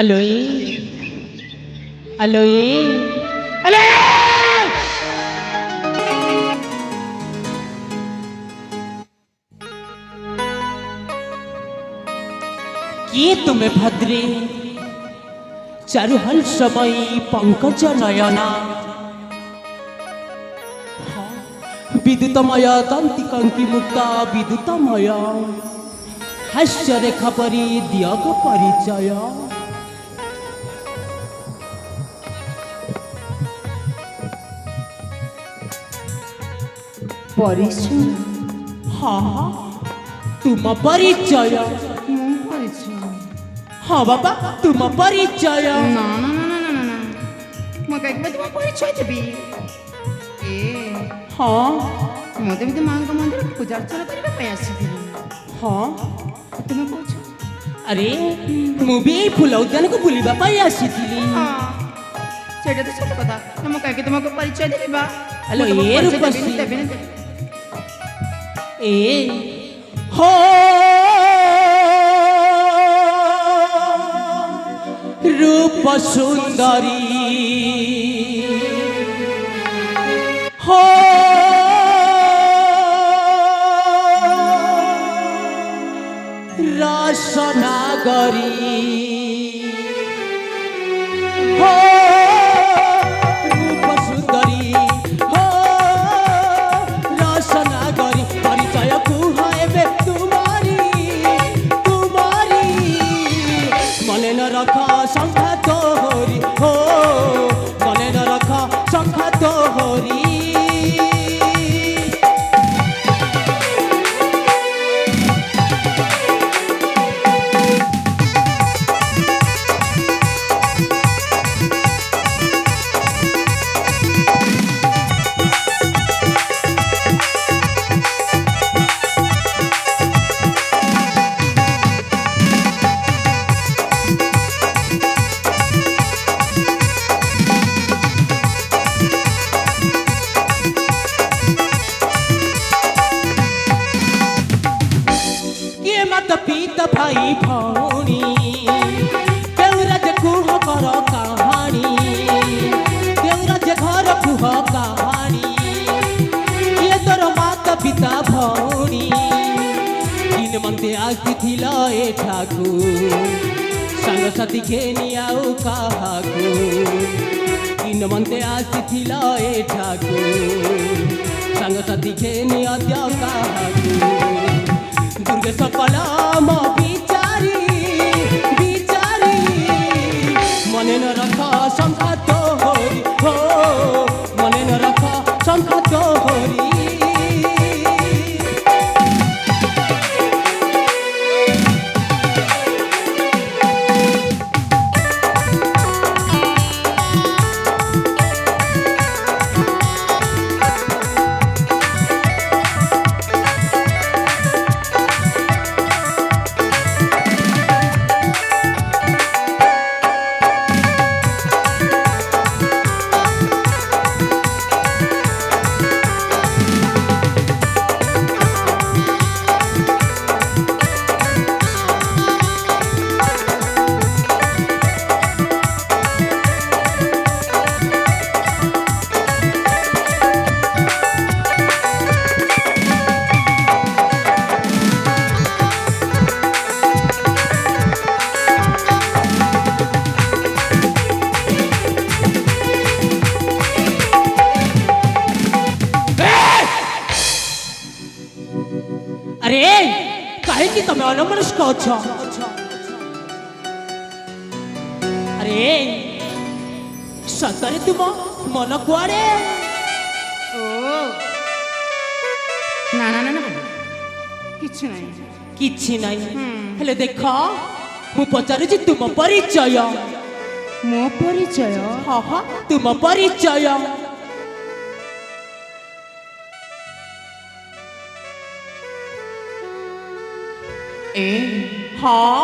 Aloy, Aloy, Aloy! किए तुम्हें भद्रे चारुहल समय पंकज नयना विद्युतमय दंतिकंकी मुक्ता विद्युतमय हास्य रेखा परी दियग परिचय परिचय हाँ तुम परिचय हाँ बाबा तुम परिचय ना ना ना ना ना ना ମୁଁ କାହିଁକି ତୁମ ପରିଚୟ ଦେବି ଏ हाँ ମୁଁ ତ ଏମିତି ମାଙ୍କ ମନ୍ଦିର ପୂଜା ଅର୍ଚ୍ଚନା କରିବା ପାଇଁ ଆସିଥିଲି हाँ ତୁମେ କହୁଛ अरे ମୁଁ ବି ଏଇ ଫୁଲ ଉଦ୍ୟାନକୁ ବୁଲିବା ପାଇଁ ଆସିଥିଲି ହଁ ସେଇଟା ତ ସତ କଥା ମୁଁ କାହିଁକି ତୁମକୁ ପରିଚୟ ଦେବି ବା ହ୍ୟାଲୋ, ମୁଁ ତୁମକୁ ଏ ପରିଚୟ ରୂପଶ୍ରୀ। ଦେବିନି ଦେବିନି ए हो रूप सुंदरी हो रसनागरी हो रूप सुंदरी हो रसनागरी परिचय कुहाएबे तुम्हारी तुम्हारी मने न रख संख्या तोहरी हो मने न रख संख्या तोहरी किए मत पीत भाई भौणी देवराज कुह कर कहानी देवराज घर कुह कहानी ये तोर माता पिता भौणी दिन मंते आसिथिल एठाकू साଙ୍ଗसाथी घेनी आउ काहाकू दिन मंते आसिथिल एठाकू साଙ୍ଗसाथी घेनी अद्य काहाकू दुर्गे सकलम बिचारी बिचारी मने न रख संख्या तोहरी हो मने न रख संख्या तोहरी अरे कहीं तमें अनमनस्क अच्छा अरे सतरे तुम मन कुआड़े ଓ ନା ନା ନା ନା କିଛି ନାହିଁ किछि नहीं हेले देख मु पचारुची तुम परिचय ମୋ ପରିଚୟ हाँ हाँ तुम परिचय ଏ हाँ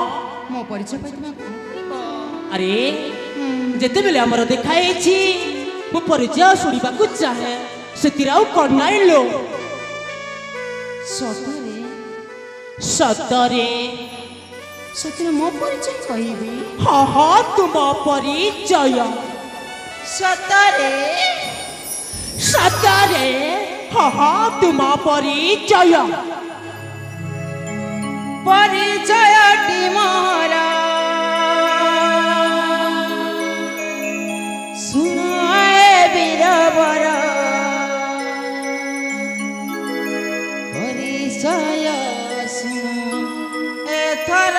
ମୋ ପରିଚୟ ପାଇଁ ତୁମେ କଣ କରିବ अरे जेते बेले हमर देखाएछि मु परिचय सुनिबाकू चाहे सेतिरा कौन नाइ लो ସତରେ सतरे ସତରେ ମୋ ପରିଚୟ କହିବି ହଁ ହଁ ତୁମ ପରିଚୟ ସତରେ ସତରେ ହଁ ହଁ ତୁମ ପରିଚୟ ପରିଚୟଟି ମୋର ଶୁଣ ଏ ବୀରବର ପରିଚୟ ଶୁଣ ଏଥର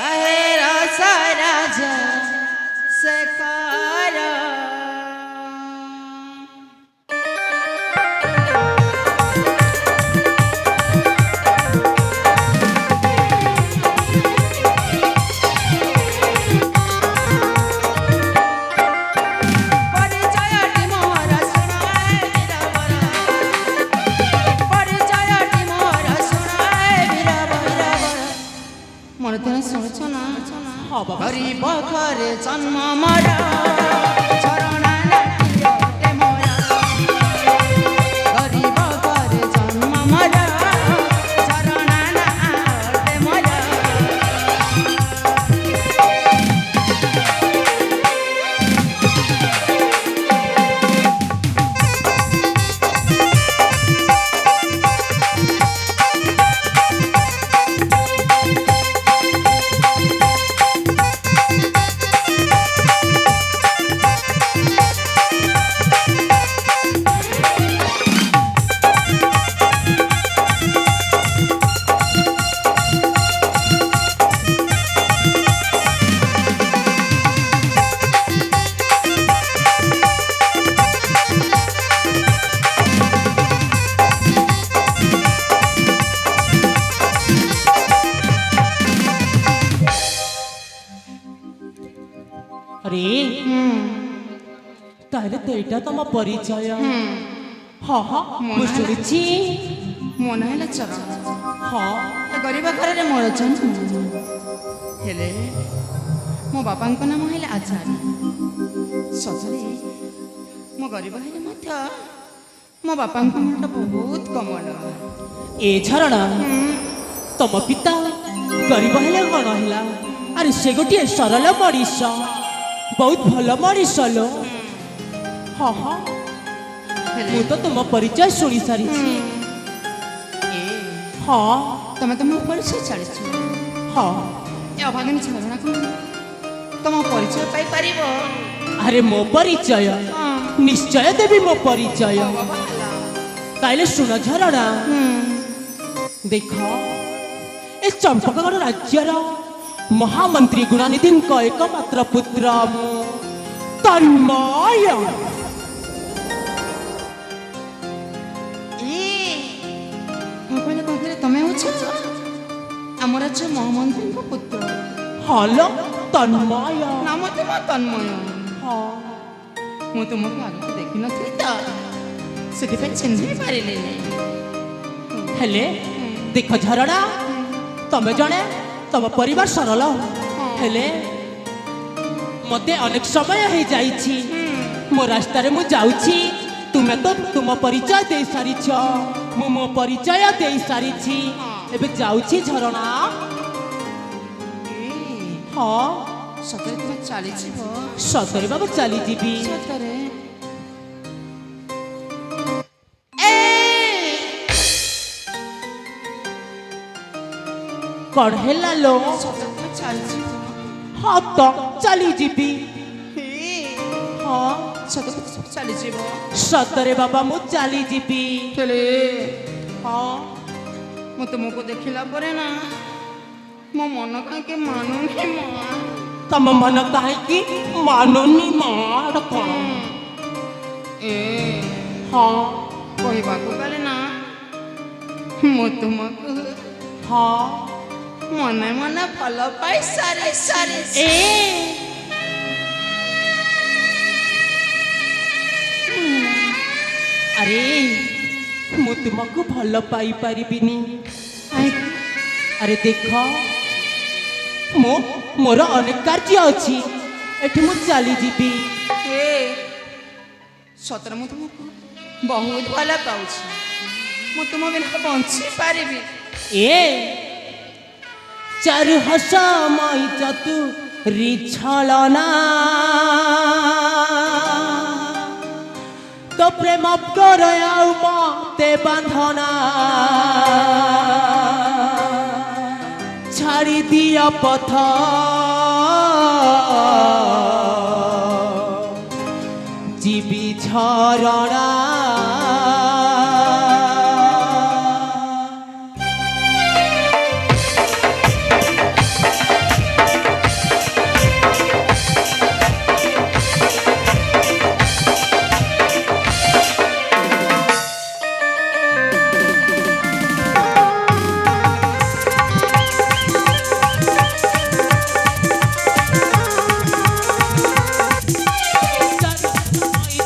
ଆହେ ରସ ରାଜା ଶେଖର ପରିଚୟଟି ମୋର ଶୁଣ ଏ ବୀରବର ପରିଚୟଟି ମୋର ଶୁଣ ଏ ବୀରବର ମୋର ତେଣୁ ଶୁଣୁଛ ନା ହଁ ବାବା ଗରିବ ଘରେ ଜନ୍ମ ମୋର ଝରଣା ନାଟିରେ ମୋର ଗରିବ ଘରେ ଜନ୍ମ ମୋର ଝରଣା ନାଟେ ମୋର ଆରେ ତାହେଲେ ତ ଏଇଟା ତମ ପରିଚୟ ହଁ ହଁ ମୁଁ ଶୁଣିଛି ମୋ ନାଁ ହେଲା ଚରଣ ହଁ ଏ ଗରିବ ଘରରେ ମୋର ଜନ୍ମ ହେଲେ ମୋ ବାପାଙ୍କ ନାମ ହେଲା ଆଚାର୍ଯ୍ୟ ସତରେ ମୁଁ ଗରିବ ହେଲେ ମଧ୍ୟ ମୋ ବାପାଙ୍କ ମନଟା ବହୁତ କମଳ ଏ ଝରଣା ତମ ପିତା ଗରିବ ହେଲେ କଣ ହେଲା ଆରେ ସେ ଗୋଟିଏ ସରଳ ମଣିଷ ବହୁତ ଭଲ ମଣିଷ ଲୋ ହଁ ହଁ ହେଲେ ମୁଁ ତ ତୁମ ପରିଚୟ ଶୁଣି ସାରିଛି ଏ ହଁ ତମେ ତ ମୋ ପରିଚୟ ଚାଲିଛ ହଁ ଏ ଅଭାଗିନୀ ଝରଣାକୁ ତମ ପରିଚୟ ପାଇପାରିବ ଆରେ ମୋ ପରିଚୟ ନିଶ୍ଚୟ ଦେବି ମୋ ପରିଚୟ ତାଇଲେ ଶୁଣ ଝରଣା ଦେଖ ଏ ଚମ୍ପକଗଡ଼ ରାଜ୍ୟର ମହାମନ୍ତ୍ରୀ ଗୁଣାନିଧିଙ୍କ ଏକମାତ୍ର ପୁତ୍ର ମୁଁ ତନ୍ମୟ ମୁଁ କହିଲେ କହିଲେ ତମେ ହଉଛ ଆମ ରାଜ୍ୟ ମହାମନ୍ତ୍ରୀଙ୍କ ପୁତ୍ର ହଲୋ ତନ୍ମୟ ନାମ ତୁମ ତନ୍ମୟ ହଁ ମୁଁ ତୁମକୁ ଆଗକୁ ଦେଖିନଥିଲି ତ ସେଥିପାଇଁ ଚିହ୍ନି ପାରିଲିନି ହେଲେ ଦେଖ ଝରଣା ତମେ ଜଣେ ତମ ପରିବାର ସରଳ ହେଲେ ମତେ ଅନେକ ସମୟ ହେଇଯାଇଛି ମୋ ରାସ୍ତାରେ ମୁଁ ଯାଉଛି ତୁମେ ତ ତୁମ ପରିଚୟ ଦେଇ ସାରିଛ ମୁଁ ମୋ ପରିଚୟ ଦେଇ ସାରିଛି ଏବେ ଯାଉଛି ଝରଣା ହଁ ସତରେ ତୁମେ ଚାଲିଯିବ ସତରେ ବାବୁ ଚାଲିଯିବି ସତରେ କଣ ହେଲା ଲୋ ସତରେ ତୁମେ ଚାଲିଯିବ ହଁ ତ ଚାଲିଯିବି ହଁ ସତରେ ଚାଲିଯିବ ସତରେ ବାବା ମୁଁ ଚାଲିଯିବି ହେଲେ ହଁ ମୁଁ ତୁମକୁ ଦେଖିଲା ପରେ ନା ମୋ ମନ କାହିଁକି ମାନୁନି ମା ତମ ମନ କାହିଁକି ମାନୁନି ମା ଏଟା କଣ ଏ ହଁ କହିବାକୁ ଗଲେ ନା ମୁଁ ତୁମକୁ ହଁ ମନେ ମନେ ଭଲ ପାଇ ସାରି ସାରି ଏ ଆରେ ମୁଁ ତୁମକୁ ଭଲ ପାଇପାରିବିନି ଆରେ ଦେଖ ମୁଁ ମୋର ଅନେକ କାର୍ଯ୍ୟ ଅଛି ଏଠି ମୁଁ ଚାଲିଯିବି ସତରେ ମୁଁ ତୁମକୁ ବହୁତ ଭଲ ପାଉଛି ମୁଁ ତୁମ ବିନା ବଞ୍ଚି ପାରିବି। ଏ ଚାରୁ ହସମୟ ଚତୁରୀ ଛଳନା তো প্রেম করে আও মতে বাঁধনা ছাড়ি দিয়া পথ জীবি ঝরণা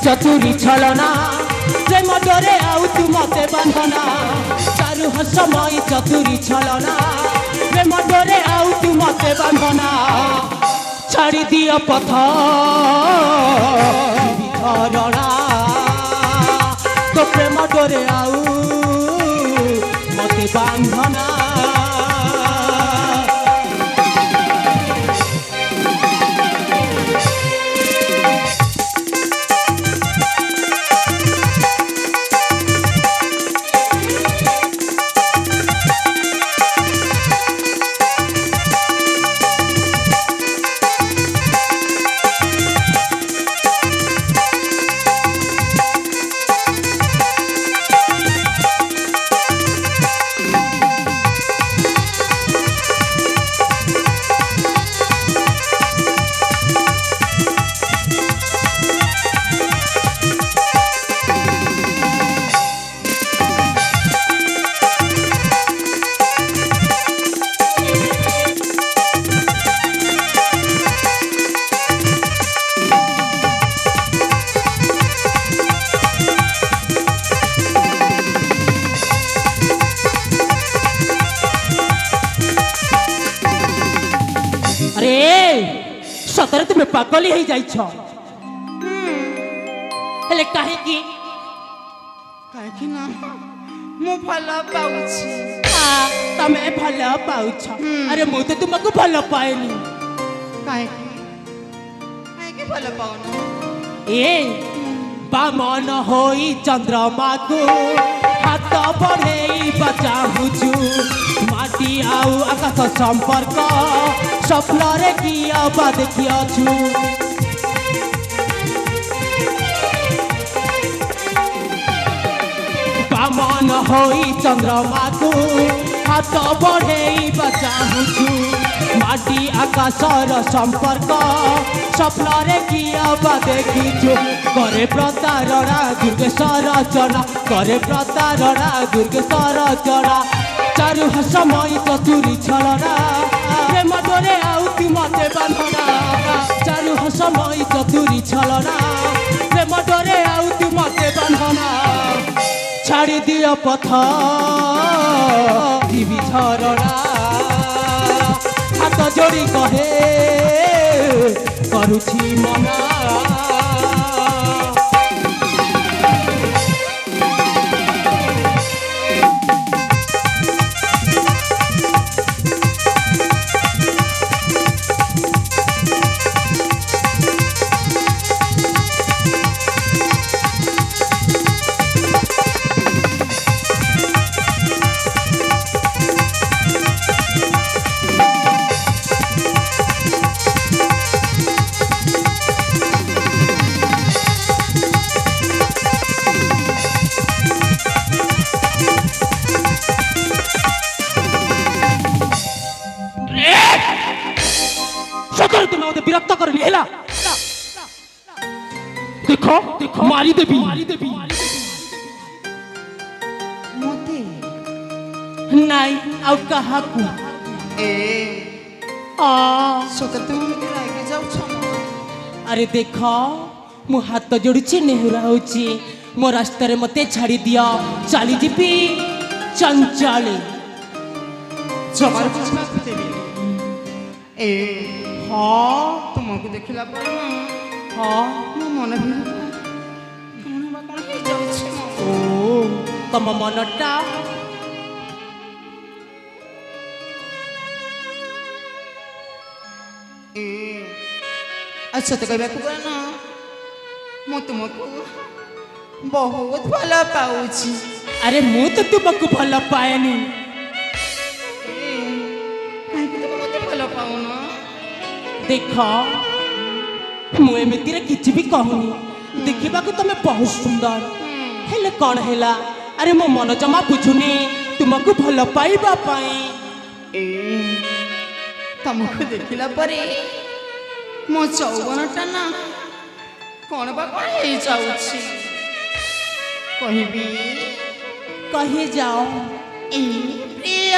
চতুরি ছলনা প্রেম ডরে আউ তু মতে বাঁধনা চারু হসময় চতুরি ছলনা প্রেম ডরে আউ তু মতে বাঁধনা ছাড়ি দিও পথ বিধরণা তো প্রেম ডরে আউ মতে বাঁধনা সতরে তুমি পাগলি হয়ে যাইছ হেলে কাহিকি କାହିଁକି ନା ମୁଁ ଭଲ ପାଉଛି। ତମେ ଭଲ ପାଉଛ ଆରେ ମୁଁ ତ ତୁମକୁ ଭଲ ପାଏନି। କାହିଁକି କାହିଁକି ଭଲ ପାଉନ? ଏ ବାମନ ହୋଇ ଚନ୍ଦ୍ରମାକୁ ହାତ ବଢେଇବା ଚାହୁଁଛୁ ମାଟି ଆଉ ଆକାଶ ସମ୍ପର୍କ ସ୍ୱପ୍ନରେ କିଏ ବା ଦେଖିଅଛୁ বামন হই চন্দ্রমাকু হাত বঢ়েଇବା চাহুছু মাটি আকাশর সম্পর্ক স্বপ্নরে কিয় বা দেখিছু করে প্রতারণা দুর্গেশ্বর রচনা করে প্রতারণা দুর্গেশ্বর রচনা চারু হসময় চতুরি ছলনা প্রেম ডোরে আউতি মতে বাঁধনা চারু হসময় চতুরি ছলনা প্রেম ডোরে আউতি মতে বাঁধনা ছাড়ি দিও পথ দিবি ঝরণা হাত যোড়ি কহে করুছি মনা বিরক্ত করেনি হেলা দেখো দেখো মারি দেবি মতে নাই ଆଉ କାହାକୁ ଏ ଆ ସତରେ ତୁମେ ଏମିତି ରାଗି ଯାଉଛ? ଆରେ ଦେଖ ମୁଁ ହାତ ଯୋଡୁଛି ନେହୁରା ହଉଛି ମୋ ରାସ୍ତାରେ ମତେ ଛାଡି ଦିଅ ଚାଲିଯିବି ଚଞ୍ଚଳି ଜମାରୁ ବୁଝିବାକୁ ଦେବି ଏ ହଁ ତୁମକୁ ଦେଖିଲା ପରେ ନା ହଁ ମୋ ମନ ଭିତରେ କଣ ହେଇଯାଉଛି। ଓ ତମ ମନଟା ସତ କହିବାକୁ କଣ ମୁଁ ତୁମକୁ ବହୁତ ଭଲ ପାଉଛି। ଆରେ ମୁଁ ତ ତୁମକୁ ଭଲ ପାଏନି। କାହିଁକି ତୁମେ ମୋତେ ଭଲ ପାଉନ? ଦେଖ ମୁଁ ଏମିତିରେ କିଛି ବି କହୁନି। ଦେଖିବାକୁ ତମେ ବହୁତ ସୁନ୍ଦର, ହେଲେ କଣ ହେଲା? ଆରେ ମୋ ମନ ଜମା ବୁଝୁନି ତୁମକୁ ଭଲ ପାଇବା ପାଇଁ। ତମକୁ ଦେଖିଲା ପରେ ମୋ ଯୌବନଟା ନା କଣ ବା କଣ ହେଇଯାଉଛି। କହିବି କହିଯାଅ। ପ୍ରିୟ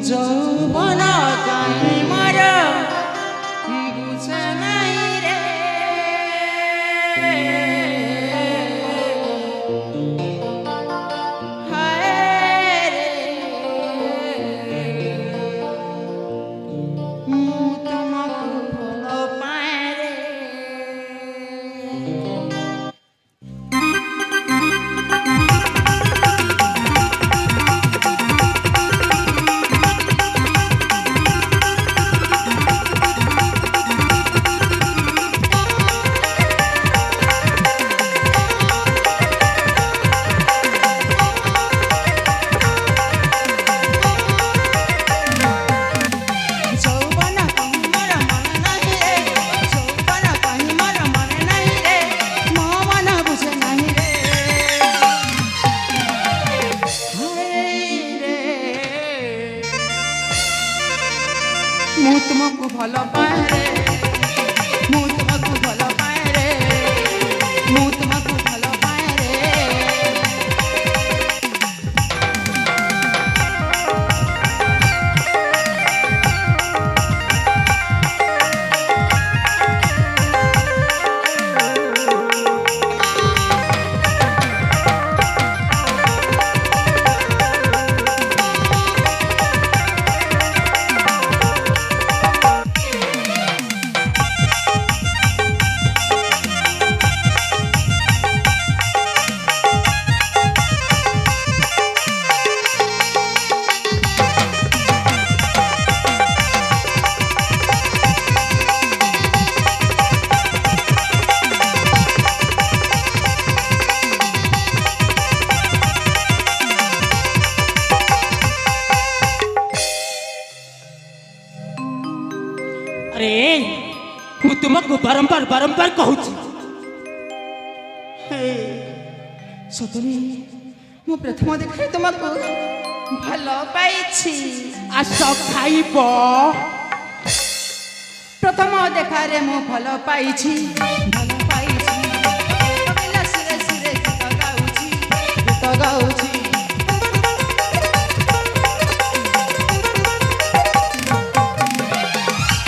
ଯୌବନ କାହିଁ ମୋର ବୁଝେ ନାହିଁ ରେ। ହାୟ ରେ ମୁଁ ତୁମକୁ ଭଲ ପାଏ ରେ। ମୁଁ ତୁମକୁ ଭଲ ପାଏ ରେ। ମୁଁ ତୁମକୁ ଭଲ ପାଏ ରେ। ମୁଁ ତୁମକୁ ଭଲ ପାଏ ରେ। ଆରେ ମୁଁ ତୁମକୁ ବାରମ୍ବାର ବାରମ୍ବାର କହୁଛି। ସତରେ ମୁଁ ପ୍ରଥମ ଦେଖାରେ ତୁମକୁ ଭଲ ପାଇଛି। ଆସ ଖାଇବ। ପ୍ରଥମ ଦେଖାରେ ମୁଁ ଭଲ ପାଇଛି। ଭଲ ପାଇଛି। କହିଲା ସୁରେ ସୁରେ ଗୀତ ଗାଉଛି। ଗୀତ ଗାଉଛି।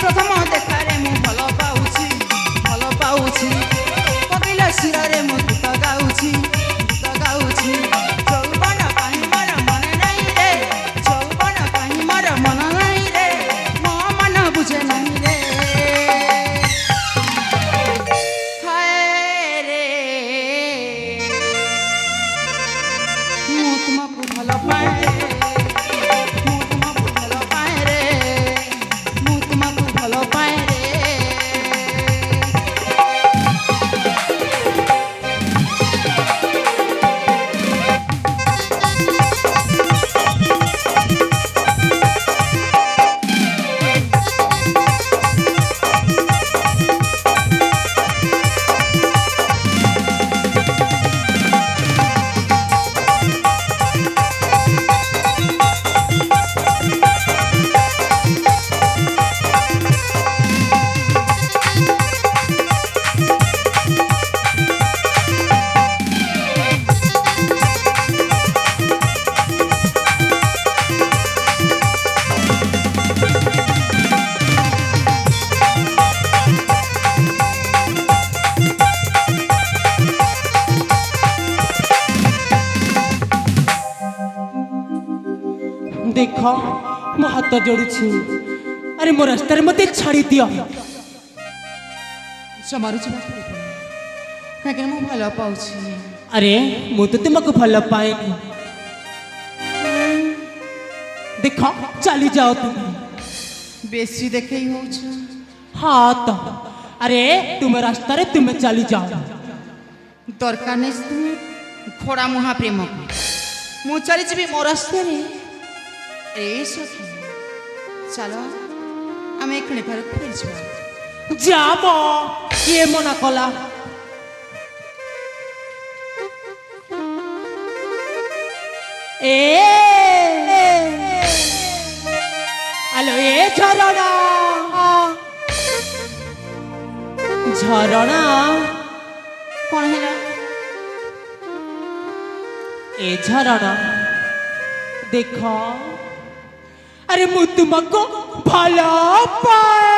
ପ୍ରଥମ ଦେଖାରେ ମୁଁ ଭଲ ପାଉଛି। ଭଲ ପାଉଛି। କହିଲା ସୁରରେ ମୁଁ ଗୀତ ଗାଉଛି। ଗୀତ ଗାଉଛି। ଯୌବନ କାହିଁ ମୋର ମନେ ନାହିଁ ରେ। ଯୌବନ କାହିଁ ମୋର ମନ ନାହିଁ ରେ। ମୋ ମନ ବୁଝେ ନାହିଁ ରେ। ହାୟ ରେ ମୁଁ ତୁମକୁ ଭଲ ପାଏ ରେ। ମୁଁ ତୁମକୁ ଭଲ ପାଏ ରେ। ମୁଁ ତୁମକୁ ଭଲ ପାଏ ରେ। देख मो हाथ जोड़ुछि। अरे मो रास्तार मते छाड़ी दियो। ଜମାରୁ ଯିବାକୁ ପଡ଼ିବନି କାହିଁକିନା ମୁଁ ଭଲ ପାଉଛି। ଆରେ ମୁଁ ତ ତୁମକୁ ଭଲ ପାଏନି। ଦେଖ ଚାଲି ଯାଅ ତୁମେ। ବେଶୀ ଦେଖେଇ ହଉଛ। ହଁ ତ ଆରେ ତୁମ ରାସ୍ତାରେ ତୁମେ ଚାଲି ଯାଅ। ଦରକାର ନାହିଁ ତୁମେ ଘୋଡ଼ା ମୁହାଁ ପ୍ରେମକୁ। ମୁଁ ଚାଲିଯିବି ମୋ ରାସ୍ତାରେ। ଏ ସଖୀ ଚାଲ ଆମେ ଏକ୍ଷଣି ଘରକୁ ଫେରିଯିବା। ଯା ମ କିଏ ମନା କଲା? ଏ ଆଲୋ ଏ ଝରଣା ଝରଣା କ'ଣ ହେଲା? ଏ ଝରଣା ଦେଖ ଆରେ ମୁଁ ତୁମକୁ ଭଲ ପାଏ।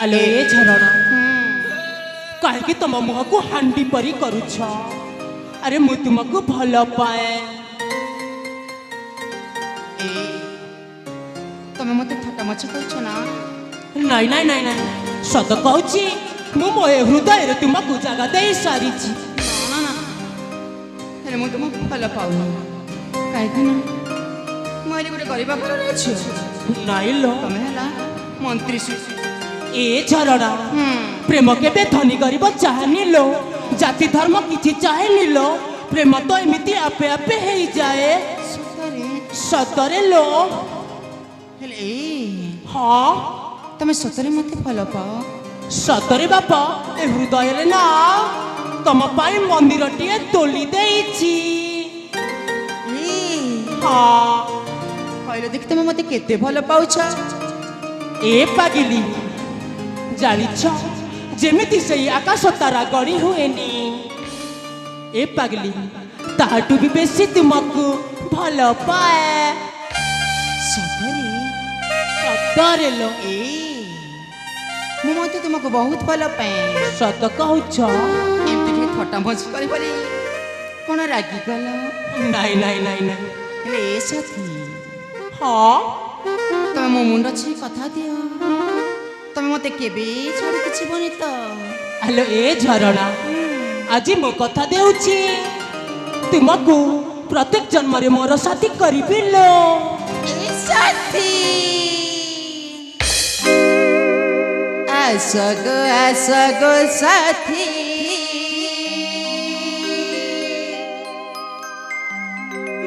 ଆଲୋ ଏ ଝରଣା କାହିଁକି ତମ ମୁହଁକୁ ହାଣ୍ଡି ପରି କରୁଛ? ଆରେ ମୁଁ ତୁମକୁ ଭଲ ପାଏ। ତମେ ମୋତେ ଥଟ୍ଟା ମଜା କରୁଛ ନା? ନାଇଁ ନାଇଁ ନାଇଁ ନାଇଁ ସତ କହୁଛି ମୁଁ ମୋ ଏ ହୃଦୟରେ ତୁମକୁ ଜାଗା ଦେଇ ସାରିଛି। ନା ନା ହେଲେ ମୁଁ ତୁମକୁ ଭଲ ପାଉନି। କାହିଁକି ନା ମୁଁ ଏଠି ଗୋଟେ ଗରିବ ଘରର ଝିଅ। ନାଇଁ ଲୋ ତମେ ହେଲା ମନ୍ତ୍ରୀ ଶିଶୁ। ଏ ଝରଣା ପ୍ରେମ କେବେ ଧନୀ ଗରିବ ଚାହେଁନି ଲୋ, ଜାତି ଧର୍ମ କିଛି ଚାହେଁନି ଲୋ। ପ୍ରେମ ତ ଏମିତି ଆପେ ଆପେ ହେଇଯାଏ। ସତରେ ସତରେ ଲୋ। ହେଲେ ହଁ ତମେ ସତରେ ମୋତେ ଭଲ ପାଅ? ସତରେ ବାପା ଏ ହୃଦୟରେ ନା ତମ ପାଇଁ ମନ୍ଦିରଟିଏ ତୋଳି ଦେଇଛି। ହଁ କହିଲ ଦେଖି ତମେ ମୋତେ କେତେ ଭଲ ପାଉଛ? ଏ ପାଗିଲି ଜାଣିଛ ଯେମିତି ସେଇ ଆକାଶ ତାରା ଗଣି ହୁଏନି, ଏ ପାଗିଲି ତାହାଠୁ ବି ବେଶୀ ତୁମକୁ ଭଲ ପାଏ। ସତରେ ସତରେ ଲୋ। ମୁଁ ମଧ୍ୟ ତୁମକୁ ବହୁତ ଭଲ ପାଏ। ସତ କହୁଛ? ଏମିତି ଟିକେ ଥଟ୍ଟା ମଜା କରିପାରି କ'ଣ ରାଗିଗଲ? ନାଇଁ ନାଇଁ ନାଇଁ ନାଇଁ। ହେଲେ ଏ ସାଥୀ ହଁ ତମେ ମୋ ମୁଣ୍ଡ ଛୁଇଁ କଥା ଦିଅ। ତମେ ମୋତେ କେବେ ଛାଡ଼ିକି ଯିବନି ତ? ଆଲୋ ଏ ଝରଣା ଆଜି ମୁଁ କଥା ଦେଉଛି ତୁମକୁ ପ୍ରତ୍ୟେକ ଜନ୍ମରେ ମୋର ସାଥୀ କରିବି ଲୋ। ଏ ସାଥୀ ଆସ ଗো ସାଥୀ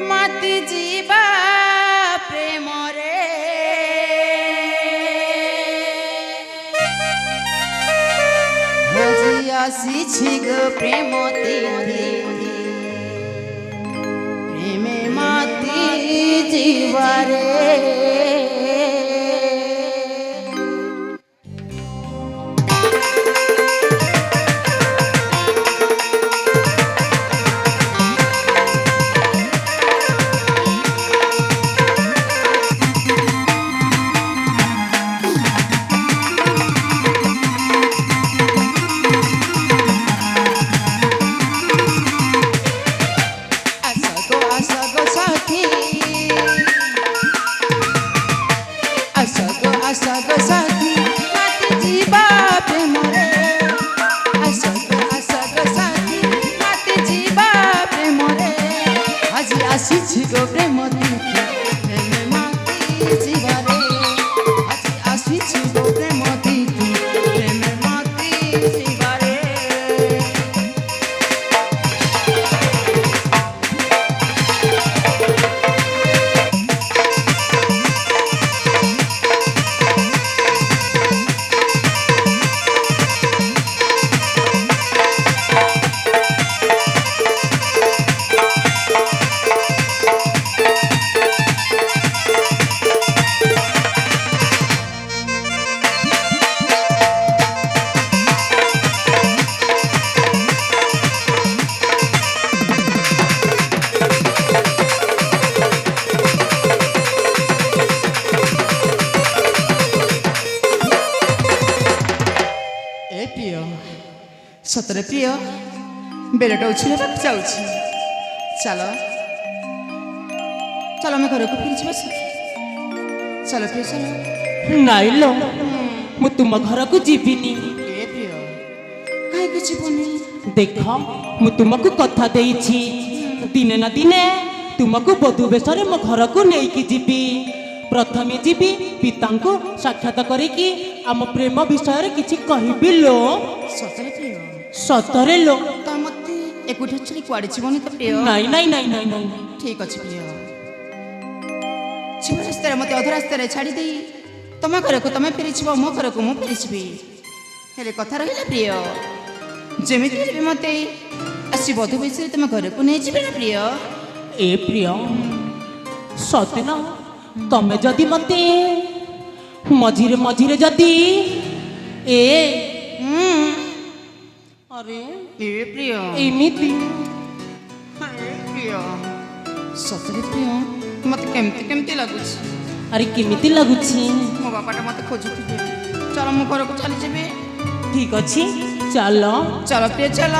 ମାତି ଯିବା ପ୍ରେମରେ ହଜି ଆସିଛି গো প্রেম প্রেমে মাতি ଯିବାରେ ପ୍ରିୟ ସତରେ ପ୍ରିୟ ବେଲଟା ଉଛିଲେବାକୁ ଯାଉଛି ଚାଲ ଚାଲ ଆମେ ଘରକୁ ଫେରିଯିବା ସଖୀ ଚାଲ ପ୍ରିୟ ଚାଲ ନାଇଁ ଲୋ ମୁଁ ତୁମ ଘରକୁ ଯିବିନି ଏ ପ୍ରିୟ କାହିଁକି ଯିବୁନି ଦେଖ ମୁଁ ତୁମକୁ କଥା ଦେଇଛି ଦିନେ ନା ଦିନେ ତୁମକୁ ବଧୁ ବେଶରେ ମୋ ଘରକୁ ନେଇକି ଯିବି ପ୍ରଥମେ ଯିବି ପିତାଙ୍କୁ ସାକ୍ଷାତ କରିକି ଆମ ପ୍ରେମ ବିଷୟରେ କିଛି କହିବି ଲୋ ସତରେ ପ୍ରିୟ ସତରେ ଲୋ ତ ମତେ ଏକୁଟିଆ ଛାଡ଼ି କୁଆଡ଼େ ଯିବନି ତ ପ୍ରିୟ ନାଇଁ ନାଇଁ ନାଇଁ ନାଇଁ ନାଇଁ ଠିକ ଅଛି ପ୍ରିୟ ଯିବ ରାସ୍ତାରେ ମତେ ଅଧ ରାସ୍ତାରେ ଛାଡ଼ି ଦେଇ ତମ ଘରକୁ ତମେ ଫେରିଯିବ ମୋ ଘରକୁ ମୁଁ ଫେରିଯିବି ହେଲେ କଥା ରହିଲା ପ୍ରିୟ ଯେମିତି ହେଲେ ବି ମତେ ଆସି ବଧୁ ବେଶରେ ତମ ଘରକୁ ନେଇଯିବେ ନା ପ୍ରିୟ ଏ ପ୍ରିୟ ସତେ ନା ତମେ ଯଦି ମତେ ମଝିରେ ମଝିରେ ଯଦି ଏ ଆରେ ଏ ପ୍ରିୟ ଏମିତି ପ୍ରିୟ ସତରେ ପ୍ରିୟ ମତେ କେମିତି କେମିତି ଲାଗୁଛି ଆରେ କେମିତି ଲାଗୁଛି ମୋ ବାପାଟା ମତେ ଖୋଜୁଥିବେ ଚାଲ ମୁଁ ଘରକୁ ଚାଲିଯିବି ଠିକ ଅଛି ଚାଲ ଚାଲ ପ୍ରିୟ ଚାଲ